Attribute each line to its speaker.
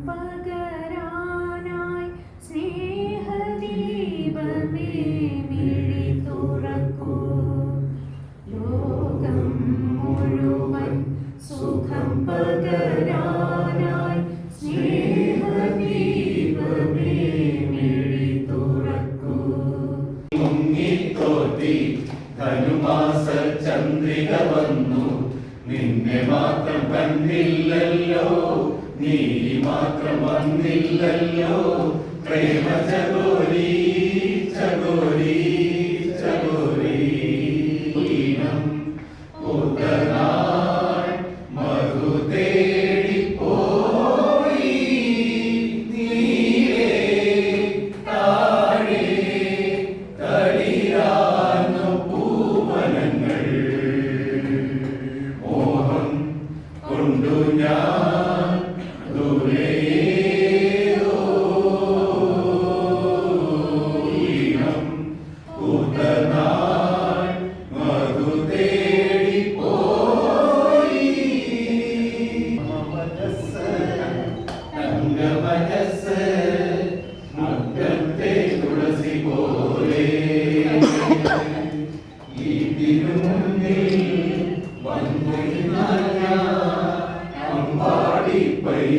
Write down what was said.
Speaker 1: പകരാനായി സ്നേഹദീപമേ മിഴി തുറക്കൂ. ലോകം മുഴുവൻ സുഖം പകരാനായി സ്നേഹദീപമേ മിഴി തുറക്കൂ.
Speaker 2: മുങ്ങിത്തോത്തി ധനുമാസ ചന്ദ്രിക വന്നു, നിന്നെ മാത്രം കണ്ടില്ലല്ലോ, നീ മാത്രം വന്നില്ലല്ലോ. പ്രേമ ചകോരി ചകോരി ചകോരി പൂത്തനാൾ മധു തേടിപ്പോയി. നീളേ താഴെ തളിരാർന്നു പൂവനങ്ങൾ. മോഹം കൊണ്ടു ഞാൻ ദൂരെ